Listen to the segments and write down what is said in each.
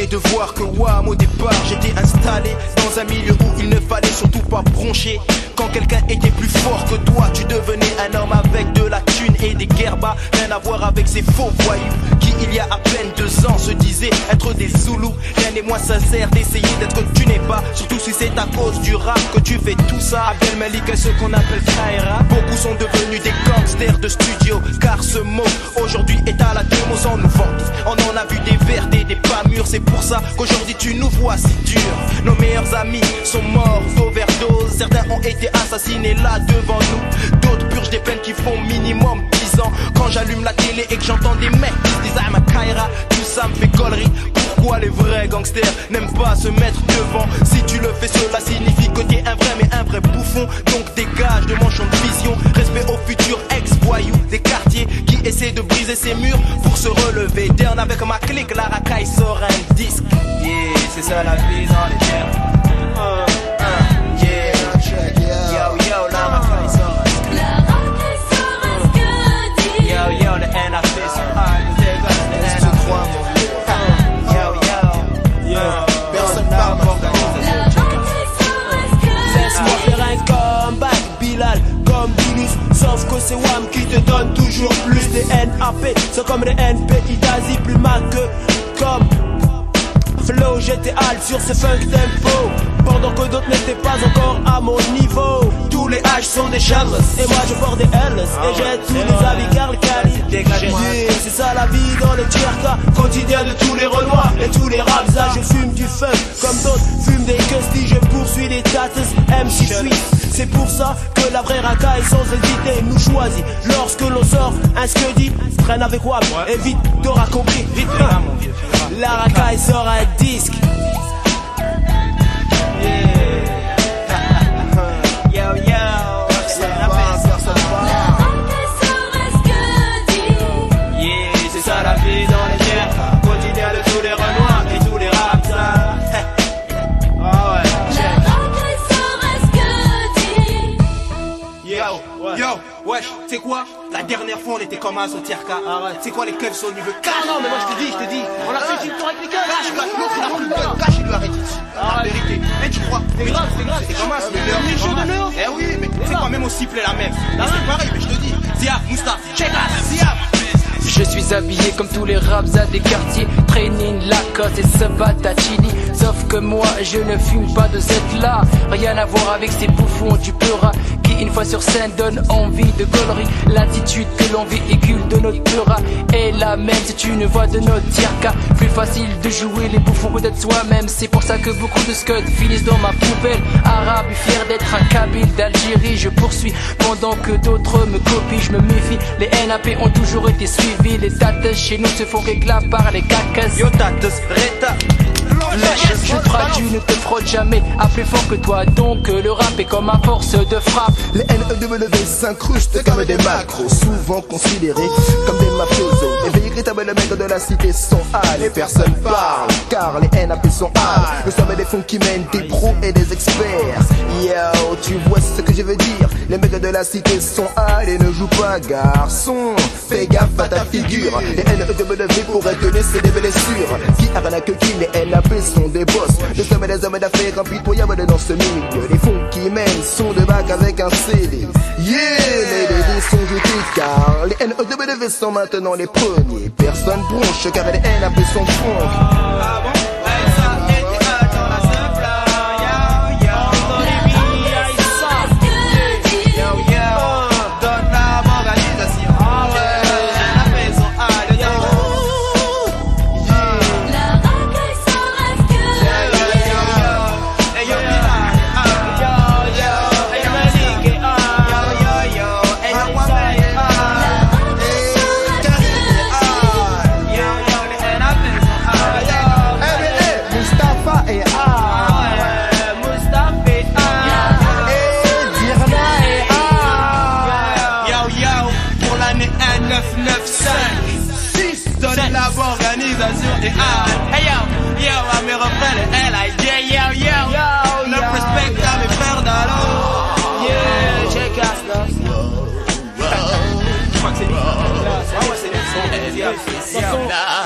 étonné de voir que Wham au départ j'étais installé dans un milieu où il ne fallait surtout pas broncher. Quand quelqu'un était plus fort que toi, tu devenais un homme avec de la thune et des guerbas. Rien à voir avec ces faux voyous qui il y a à peine 2 ans se disaient être des Zoulous. Rien n'est moins sincère d'essayer d'être que tu n'es pas, surtout si c'est à cause du rap que tu fais tout ça. Abdel Malik est ce qu'on appelle Kaira. Beaucoup sont devenus des gangsters de studio, car ce mot aujourd'hui est à la démo sans nous vanter. On en a vu des vertes et des pas mûrs, c'est pour ça qu'aujourd'hui tu nous vois si durs. Nos meilleurs amis sont morts d'overdose, certains ont été assassinés là devant nous, d'autres purgent des peines qui font minimum 10 ans. Quand j'allume la télé et que j'entends des mecs qui se disent I'm a Kaira, tout ça me fait gaulerie. Pourquoi les vrais gangsters n'aiment pas se mettre devant? Si tu le fais, cela signifie que t'es un vrai mais un vrai bouffon. Donc dégage de mon champ de vision, respect aux futurs ex-voyous des quartiers qui essaient de briser ces murs pour se relever. Dern avec ma clique, la racaille sort un disque. Yeah, c'est ça la vie dans les terres. Sauf que c'est Wham qui te donne toujours plus. Des NAP, c'est comme les NPI d'Asie, plus mal que comme Flow, j'étais hal sur ce funk tempo, pendant que d'autres n'étaient pas encore à mon niveau. Tous les H sont des Charles, et moi je porte des L's, et j'ai tous les avis car le cali. C'est ça la vie dans le TRK, quotidien de tous les renois et tous les raps. Je fume du funk, comme d'autres fument des custis. Je poursuis les tatas, MC Suisse. C'est pour ça que la vraie racaille sans hésiter nous choisit. Lorsque l'on sort un scuddy, traîne avec Wham, évite de raconter. Vite, la racaille sort un disque. Yo, wesh, c'est quoi? La dernière fois on était comme un au TRK. C'est quoi les keufs sont au niveau cash? Non mais moi je te dis, on a fait une tour avec les keufs. Cash, l'autre il a pris le gun, cash il lui a arrêté. La vérité. Eh tu crois? C'est grave. C'est comme un, c'est chaud de l'heure. Eh oui, mais c'est quand même au sifflet la même. C'est pareil, mais je te dis. Ziab, Moustapha, check out, Ziab. Je suis habillé comme tous les raps à des quartiers, training, Lacoste et Sabatachini. Sauf que moi je ne fume pas de cette là. Rien à voir avec ces bouffons du peura qui une fois sur scène donne envie de gaulerie. L'attitude que l'on véhicule de notre peura est la même, c'est une voix de notre tirka. Plus facile de jouer les bouffons que d'être soi-même. C'est pour ça que beaucoup de scuds finissent dans ma poubelle. Arabe fier d'être un kabyle d'Algérie, je poursuis pendant que d'autres me copient. Je me méfie, les NAP ont toujours été suivis. Les tatas chez nous se font réclame par les cacas. Yo tatas, reta. Je traduis, ne te frotte jamais à plus fort que toi. Donc le rap est comme ma force de frappe. Les NEW s'incrustent comme des macros, souvent considérés comme des mafiosos. Les véritables mecs de la cité sont hal, les personnes parlent, car les NAP sont hal. Nous sommes des fonds qui mènent des pros et des experts. Yo, tu vois ce que je veux dire? Les mecs de la cité sont hal et ne jouent pas garçon. Fais gaffe à ta figure. Les NEW pourraient te laisser des blessures. Qui arnaque qui? Les NAP sont des boss. Nous sommes des hommes d'affaires impitoyables dans ce milieu. Les fonds qui mènent sont de bac avec un CD. Yeah, mais les dés sont jetés car les NEW sont maintenant les premiers. Personne bronche car les NAP sont funk. Ah bon? Organisation et hey yo, à mes refrains les L.I. Yo, le respect à mes frères d'alors. Yeah, check us now. Je crois que c'est lui. Ouais, c'est lui.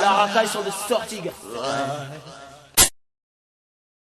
La racaille sont de sortie, gars.